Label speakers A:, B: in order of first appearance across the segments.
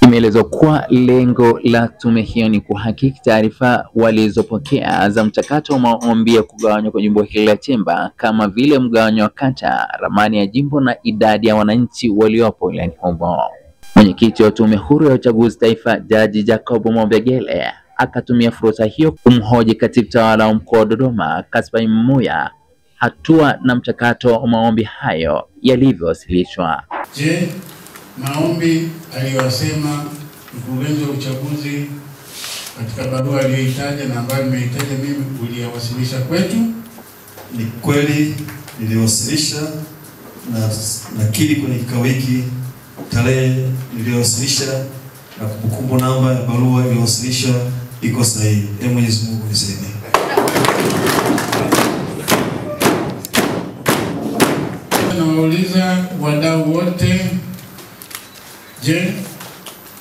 A: Imeelezwa kuwa lengo la tume hiyo ni kuhakiki taarifa walizopokea za mchakato wa maombi ya kugawanywa kwa jimbo hili la Chemba, kama vile mgawanyo wa kata, ramani ya jimbo na idadi ya wananchi waliopo wilayani humo. Mwenyekiti wa Tume Huru ya Uchaguzi Taifa, Jaji Jacob Mwambegele, akatumia fursa hiyo kumhoji Katibu Tawala wa Mkoa wa Dodoma, Kaspai Mmuya, hatua na mchakato wa maombi hayo yalivyowasilishwa.
B: Je, maombi aliyosema mkurugenzi wa uchaguzi katika barua aliyoitaja na ambayo nimeitaja mimi uliyawasilisha kwetu?
C: Ni kweli niliwasilisha na nakiri kwenye kikao hiki tarehe niliyowasilisha na kumbukumbu namba ya barua iliyowasilisha iko sahihi. Mwenyezi Mungu nisaidie.
B: Nawauliza wadau wote, je,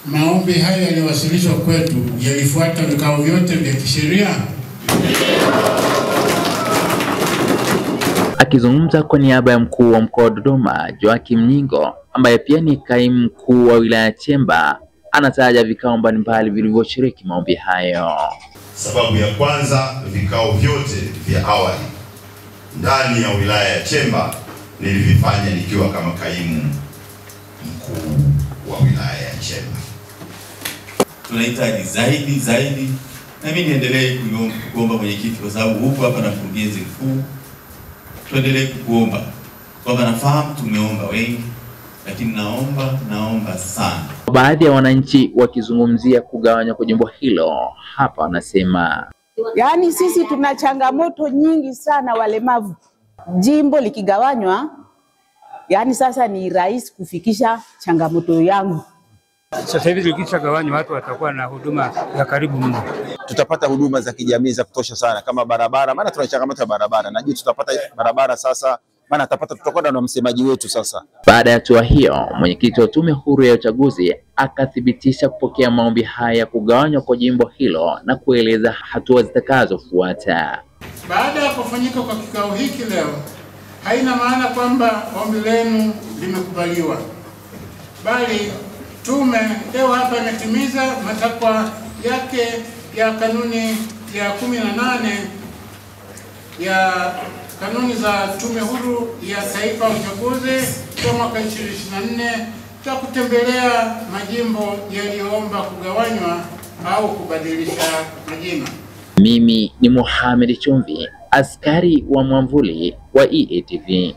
B: maombi haya yaliyowasilishwa kwetu yalifuata vikao vyote vya kisheria?
A: Akizungumza kwa niaba ya mkuu wa mkoa wa Dodoma, Joakim Nyingo, ambaye pia ni kaimu mkuu wa wilaya Chemba, anataja vikao mbalimbali vilivyoshiriki maombi hayo.
D: Sababu ya kwanza, vikao vyote vya awali ndani ya wilaya ya Chemba nilivifanya nikiwa kama kaimu mkuu wa wilaya ya Chemba.
C: Tunahitaji zaidi na mimi niendelee kuomba mwenyekiti, kwa sababu huko hapa na mkurugenzi mkuu, tuendelee kuomba kwamba nafahamu tumeomba wengi, lakini naomba sana.
A: Baadhi ya wananchi wakizungumzia kugawanywa kwa jimbo hilo, hapa wanasema,
E: yaani sisi tuna changamoto nyingi sana walemavu. Jimbo likigawanywa, yaani sasa ni rahisi kufikisha changamoto yangu.
F: Sasa hivi likishagawanywa watu watakuwa na huduma za karibu mno.
G: Tutapata huduma za kijamii za kutosha sana, kama barabara, maana tuna changamoto ya barabara. Najua tutapata barabara sasa, maana tutakwenda na msemaji wetu sasa.
A: Baada ya hatua hiyo, mwenyekiti wa Tume Huru ya Uchaguzi akathibitisha kupokea maombi haya kugawanywa kwa jimbo hilo na kueleza hatua zitakazofuata.
B: Baada ya kufanyika kwa kikao hiki leo, haina maana kwamba ombi lenu limekubaliwa, bali tume leo hapa imetimiza matakwa yake ya kanuni ya 18 ya kanuni za Tume Huru ya Taifa ya Uchaguzi kwa mwaka 2024 cha kutembelea majimbo yaliyoomba kugawanywa au kubadilisha majina.
A: Mimi ni Mohamed Chumvi, askari wa mwamvuli wa EATV.